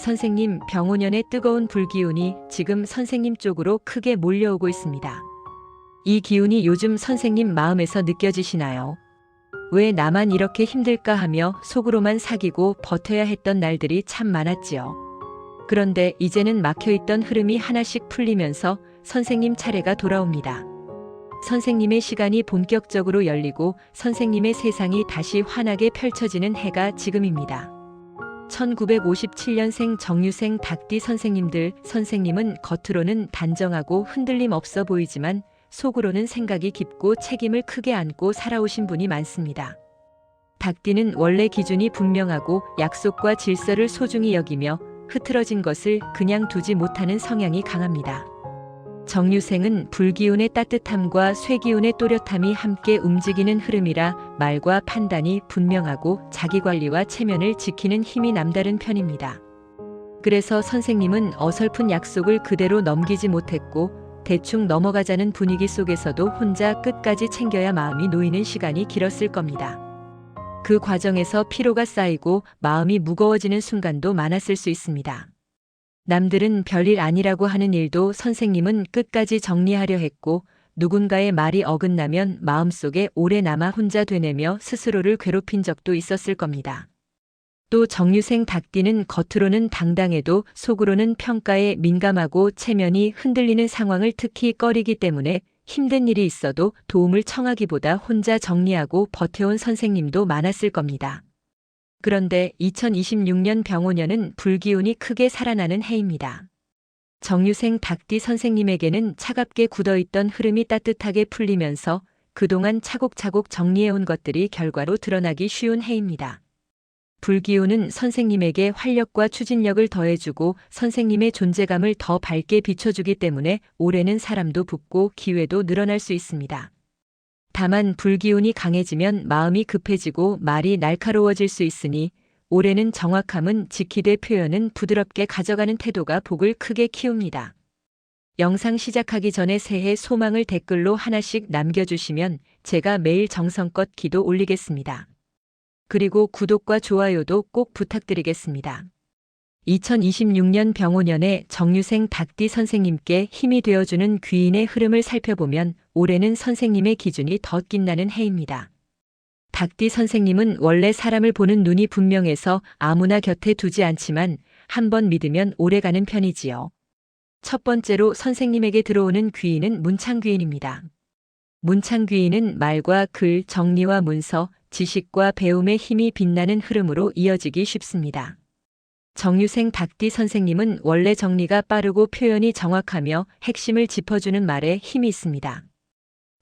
선생님, 병5년의 뜨거운 불기운이 지금 선생님 쪽으로 크게 몰려오고 있습니다. 이 기운이 요즘 선생님 마음에서 느껴지시나요? 왜 나만 이렇게 힘들까 하며 속으로만 사귀고 버텨야 했던 날들이 참 많았지요. 그런데 이제는 막혀있던 흐름이 하나씩 풀리면서 선생님 차례가 돌아옵니다. 선생님의 시간이 본격적으로 열리고 선생님의 세상이 다시 환하게 펼쳐지는 해가 지금입니다. 1957년생 정유생 닭띠 선생님들, 선생님은 겉으로는 단정하고 흔들림 없어 보이지만 속으로는 생각이 깊고 책임을 크게 안고 살아오신 분이 많습니다. 닭띠는 원래 기준이 분명하고 약속과 질서를 소중히 여기며 흐트러진 것을 그냥 두지 못하는 성향이 강합니다. 정유생은 불기운의 따뜻함과 쇠기운의 또렷함이 함께 움직이는 흐름이라 말과 판단이 분명하고 자기관리와 체면을 지키는 힘이 남다른 편입니다. 그래서 선생님은 어설픈 약속을 그대로 넘기지 못했고 대충 넘어가자는 분위기 속에서도 혼자 끝까지 챙겨야 마음이 놓이는 시간이 길었을 겁니다. 그 과정에서 피로가 쌓이고 마음이 무거워지는 순간도 많았을 수 있습니다. 남들은 별일 아니라고 하는 일도 선생님은 끝까지 정리하려 했고 누군가의 말이 어긋나면 마음속에 오래 남아 혼자 되뇌며 스스로를 괴롭힌 적도 있었을 겁니다. 또 정유생 닭띠는 겉으로는 당당해도 속으로는 평가에 민감하고 체면이 흔들리는 상황을 특히 꺼리기 때문에 힘든 일이 있어도 도움을 청하기보다 혼자 정리하고 버텨온 선생님도 많았을 겁니다. 그런데 2026년 병5년은 불기운이 크게 살아나는 해입니다. 정유생 닭띠 선생님에게는 차갑게 굳어있던 흐름이 따뜻하게 풀리면서 그동안 차곡차곡 정리해온 것들이 결과로 드러나기 쉬운 해입니다. 불기운은 선생님에게 활력과 추진력을 더해주고 선생님의 존재감을 더 밝게 비춰주기 때문에 올해는 사람도 붙고 기회도 늘어날 수 있습니다. 다만 불기운이 강해지면 마음이 급해지고 말이 날카로워질 수 있으니 올해는 정확함은 지키되 표현은 부드럽게 가져가는 태도가 복을 크게 키웁니다. 영상 시작하기 전에 새해 소망을 댓글로 하나씩 남겨주시면 제가 매일 정성껏 기도 올리겠습니다. 그리고 구독과 좋아요도 꼭 부탁드리겠습니다. 2026년 병5년의 정유생 닭띠 선생님께 힘이 되어주는 귀인의 흐름을 살펴보면 올해는 선생님의 기준이 더 빛나는 해입니다. 닭띠 선생님은 원래 사람을 보는 눈이 분명해서 아무나 곁에 두지 않지만 한번 믿으면 오래가는 편이지요. 첫 번째로 선생님에게 들어오는 귀인은 문창귀인입니다. 문창귀인은 말과 글, 정리와 문서, 지식과 배움의 힘이 빛나는 흐름으로 이어지기 쉽습니다. 정유생 닭띠 선생님은 원래 정리가 빠르고 표현이 정확하며 핵심을 짚어주는 말에 힘이 있습니다.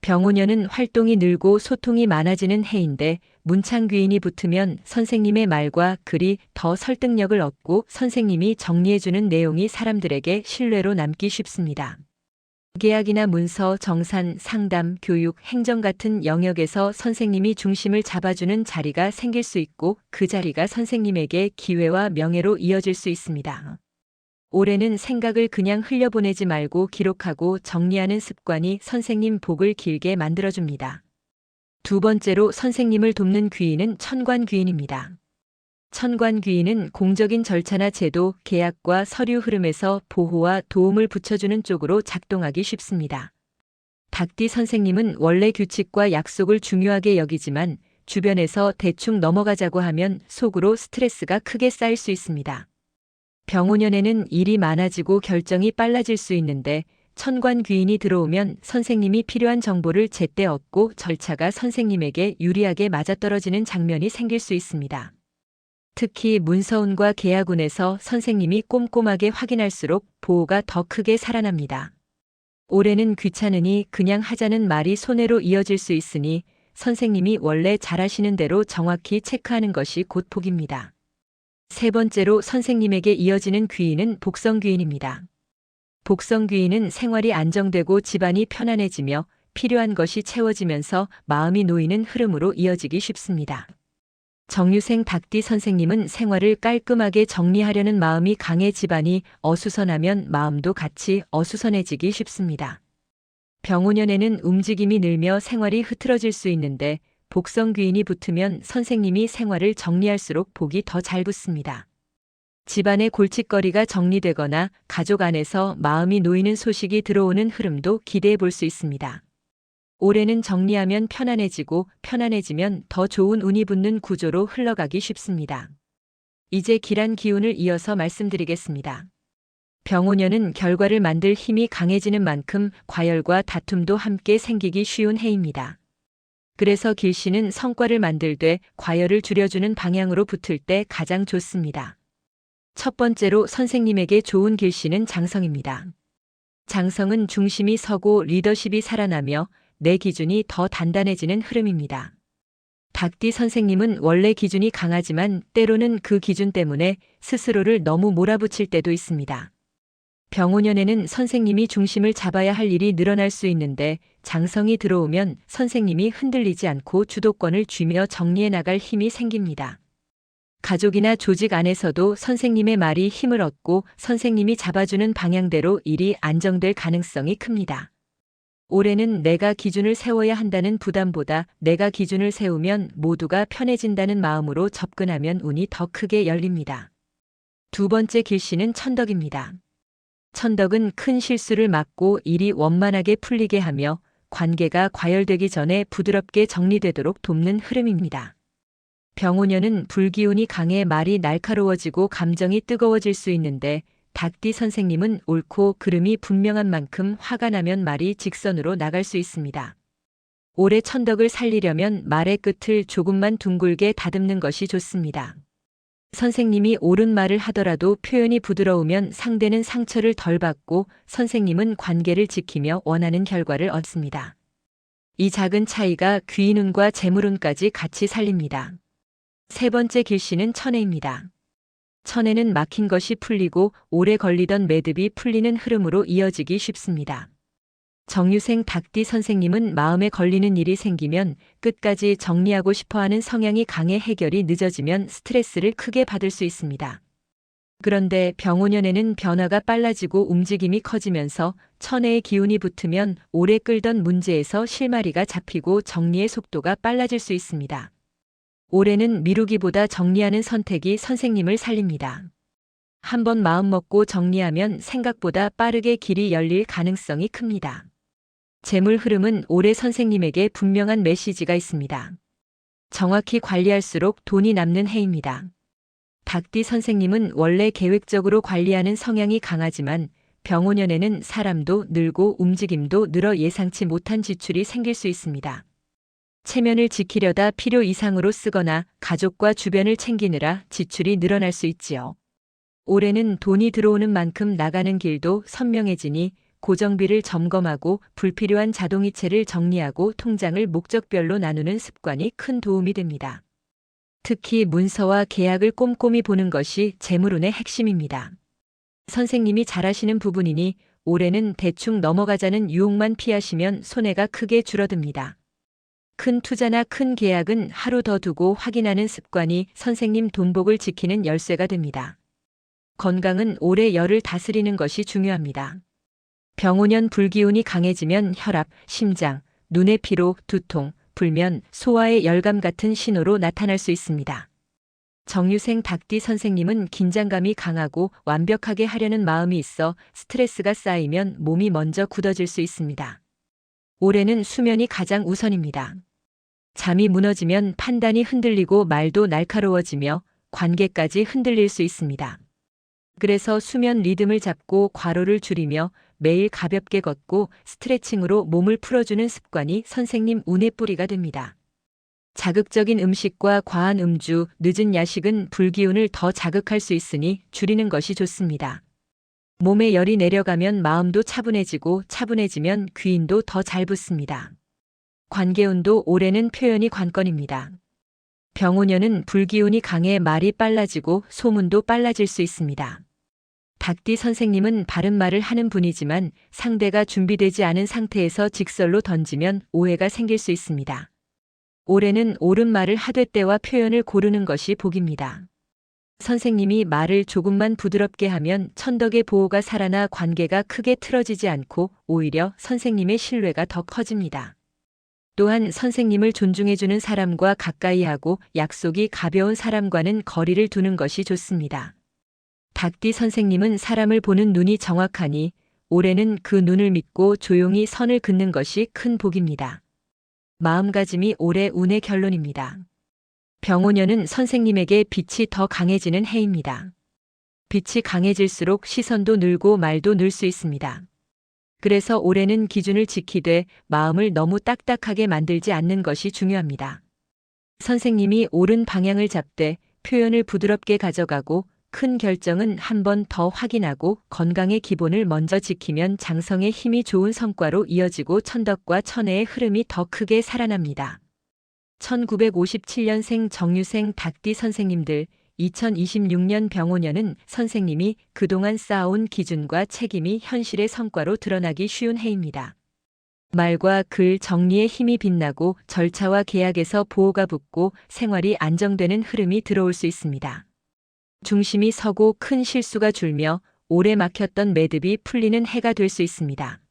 병5년은 활동이 늘고 소통이 많아지는 해인데 문창귀인이 붙으면 선생님의 말과 글이 더 설득력을 얻고 선생님이 정리해주는 내용이 사람들에게 신뢰로 남기 쉽습니다. 계약이나 문서, 정산, 상담, 교육, 행정 같은 영역에서 선생님이 중심을 잡아주는 자리가 생길 수 있고 그 자리가 선생님에게 기회와 명예로 이어질 수 있습니다. 올해는 생각을 그냥 흘려보내지 말고 기록하고 정리하는 습관이 선생님 복을 길게 만들어줍니다. 두 번째로 선생님을 돕는 귀인은 천관귀인입니다. 천관귀인은 공적인 절차나 제도, 계약과 서류 흐름에서 보호와 도움을 붙여주는 쪽으로 작동하기 쉽습니다. 닭띠 선생님은 원래 규칙과 약속을 중요하게 여기지만 주변에서 대충 넘어가자고 하면 속으로 스트레스가 크게 쌓일 수 있습니다. 병5년에는 일이 많아지고 결정이 빨라질 수 있는데 천관귀인이 들어오면 선생님이 필요한 정보를 제때 얻고 절차가 선생님에게 유리하게 맞아떨어지는 장면이 생길 수 있습니다. 특히 문서운과 계약운에서 선생님이 꼼꼼하게 확인할수록 보호가 더 크게 살아납니다. 올해는 귀찮으니 그냥 하자는 말이 손해로 이어질 수 있으니 선생님이 원래 잘하시는 대로 정확히 체크하는 것이 곧 복입니다. 세 번째로 선생님에게 이어지는 귀인은 복성귀인입니다. 복성귀인은 생활이 안정되고 집안이 편안해지며 필요한 것이 채워지면서 마음이 놓이는 흐름으로 이어지기 쉽습니다. 정유생 닭띠 선생님은 생활을 깔끔하게 정리하려는 마음이 강해 집안이 어수선하면 마음도 같이 어수선해지기 쉽습니다. 병5년에는 움직임이 늘며 생활이 흐트러질 수 있는데 복성귀인이 붙으면 선생님이 생활을 정리할수록 복이 더 잘 붙습니다. 집안의 골칫거리가 정리되거나 가족 안에서 마음이 놓이는 소식이 들어오는 흐름도 기대해 볼 수 있습니다. 올해는 정리하면 편안해지고 편안해지면 더 좋은 운이 붙는 구조로 흘러가기 쉽습니다. 이제 길한 기운을 이어서 말씀드리겠습니다. 병오년은 결과를 만들 힘이 강해지는 만큼 과열과 다툼도 함께 생기기 쉬운 해입니다. 그래서 길씨는 성과를 만들되 과열을 줄여주는 방향으로 붙을 때 가장 좋습니다. 첫 번째로 선생님에게 좋은 길씨는 장성입니다. 장성은 중심이 서고 리더십이 살아나며 내 기준이 더 단단해지는 흐름입니다. 닭띠 선생님은 원래 기준이 강하지만 때로는 그 기준 때문에 스스로를 너무 몰아붙일 때도 있습니다. 병오년에는 선생님이 중심을 잡아야 할 일이 늘어날 수 있는데 장성이 들어오면 선생님이 흔들리지 않고 주도권을 쥐며 정리해 나갈 힘이 생깁니다. 가족이나 조직 안에서도 선생님의 말이 힘을 얻고 선생님이 잡아주는 방향대로 일이 안정될 가능성이 큽니다. 올해는 내가 기준을 세워야 한다는 부담보다 내가 기준을 세우면 모두가 편해진다는 마음으로 접근하면 운이 더 크게 열립니다. 두 번째 길씨는 천덕입니다. 천덕은 큰 실수를 막고 일이 원만하게 풀리게 하며 관계가 과열되기 전에 부드럽게 정리되도록 돕는 흐름입니다. 병오년은 불기운이 강해 말이 날카로워지고 감정이 뜨거워질 수 있는데 닭띠 선생님은 옳고 그름이 분명한 만큼 화가 나면 말이 직선으로 나갈 수 있습니다. 올해 천덕을 살리려면 말의 끝을 조금만 둥글게 다듬는 것이 좋습니다. 선생님이 옳은 말을 하더라도 표현이 부드러우면 상대는 상처를 덜 받고 선생님은 관계를 지키며 원하는 결과를 얻습니다. 이 작은 차이가 귀인운과 재물운까지 같이 살립니다. 세 번째 길씨는 천해입니다. 천해는 막힌 것이 풀리고 오래 걸리던 매듭이 풀리는 흐름으로 이어지기 쉽습니다. 정유생 닭띠 선생님은 마음에 걸리는 일이 생기면 끝까지 정리하고 싶어하는 성향이 강해 해결이 늦어지면 스트레스를 크게 받을 수 있습니다. 그런데 병오년에는 변화가 빨라지고 움직임이 커지면서 천해의 기운이 붙으면 오래 끌던 문제에서 실마리가 잡히고 정리의 속도가 빨라질 수 있습니다. 올해는 미루기보다 정리하는 선택이 선생님을 살립니다. 한번 마음먹고 정리하면 생각보다 빠르게 길이 열릴 가능성이 큽니다. 재물 흐름은 올해 선생님에게 분명한 메시지가 있습니다. 정확히 관리할수록 돈이 남는 해입니다. 닭띠 선생님은 원래 계획적으로 관리하는 성향이 강하지만 병오년에는 사람도 늘고 움직임도 늘어 예상치 못한 지출이 생길 수 있습니다. 체면을 지키려다 필요 이상으로 쓰거나 가족과 주변을 챙기느라 지출이 늘어날 수 있지요. 올해는 돈이 들어오는 만큼 나가는 길도 선명해지니 고정비를 점검하고 불필요한 자동이체를 정리하고 통장을 목적별로 나누는 습관이 큰 도움이 됩니다. 특히 문서와 계약을 꼼꼼히 보는 것이 재물운의 핵심입니다. 선생님이 잘하시는 부분이니 올해는 대충 넘어가자는 유혹만 피하시면 손해가 크게 줄어듭니다. 큰 투자나 큰 계약은 하루 더 두고 확인하는 습관이 선생님 돈복을 지키는 열쇠가 됩니다. 건강은 올해 열을 다스리는 것이 중요합니다. 병오년 불기운이 강해지면 혈압, 심장, 눈의 피로, 두통, 불면, 소화의 열감 같은 신호로 나타날 수 있습니다. 정유생 닭띠 선생님은 긴장감이 강하고 완벽하게 하려는 마음이 있어 스트레스가 쌓이면 몸이 먼저 굳어질 수 있습니다. 올해는 수면이 가장 우선입니다. 잠이 무너지면 판단이 흔들리고 말도 날카로워지며 관계까지 흔들릴 수 있습니다. 그래서 수면 리듬을 잡고 과로를 줄이며 매일 가볍게 걷고 스트레칭으로 몸을 풀어주는 습관이 선생님 운의 뿌리가 됩니다. 자극적인 음식과 과한 음주, 늦은 야식은 불기운을 더 자극할 수 있으니 줄이는 것이 좋습니다. 몸에 열이 내려가면 마음도 차분해지고 차분해지면 귀인도 더 잘 붙습니다. 관계운도 올해는 표현이 관건입니다. 병오년은 불기운이 강해 말이 빨라지고 소문도 빨라질 수 있습니다. 닭띠 선생님은 바른 말을 하는 분이지만 상대가 준비되지 않은 상태에서 직설로 던지면 오해가 생길 수 있습니다. 올해는 옳은 말을 하되 때와 표현을 고르는 것이 복입니다. 선생님이 말을 조금만 부드럽게 하면 천덕의 보호가 살아나 관계가 크게 틀어지지 않고 오히려 선생님의 신뢰가 더 커집니다. 또한 선생님을 존중해주는 사람과 가까이 하고 약속이 가벼운 사람과는 거리를 두는 것이 좋습니다. 닭띠 선생님은 사람을 보는 눈이 정확하니 올해는 그 눈을 믿고 조용히 선을 긋는 것이 큰 복입니다. 마음가짐이 올해 운의 결론입니다. 병오년은 선생님에게 빛이 더 강해지는 해입니다. 빛이 강해질수록 시선도 늘고 말도 늘 수 있습니다. 그래서 올해는 기준을 지키되 마음을 너무 딱딱하게 만들지 않는 것이 중요합니다. 선생님이 옳은 방향을 잡되 표현을 부드럽게 가져가고 큰 결정은 한 번 더 확인하고 건강의 기본을 먼저 지키면 장성의 힘이 좋은 성과로 이어지고 천덕과 천혜의 흐름이 더 크게 살아납니다. 1957년생 정유생 닭띠 선생님들, 2026년 병오년은 선생님이 그동안 쌓아온 기준과 책임이 현실의 성과로 드러나기 쉬운 해입니다. 말과 글 정리의 힘이 빛나고 절차와 계약에서 보호가 붙고 생활이 안정되는 흐름이 들어올 수 있습니다. 중심이 서고 큰 실수가 줄며 오래 막혔던 매듭이 풀리는 해가 될 수 있습니다.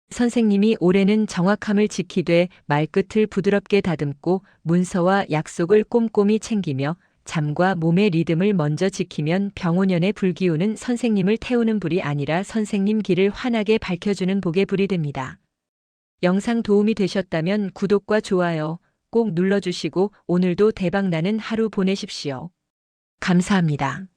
선생님이 올해는 정확함을 지키되 말끝을 부드럽게 다듬고 문서와 약속을 꼼꼼히 챙기며 잠과 몸의 리듬을 먼저 지키면 병오년의 불기운은 선생님을 태우는 불이 아니라 선생님 길을 환하게 밝혀주는 복의 불이 됩니다. 영상 도움이 되셨다면 구독과 좋아요 꼭 눌러주시고 오늘도 대박나는 하루 보내십시오. 감사합니다.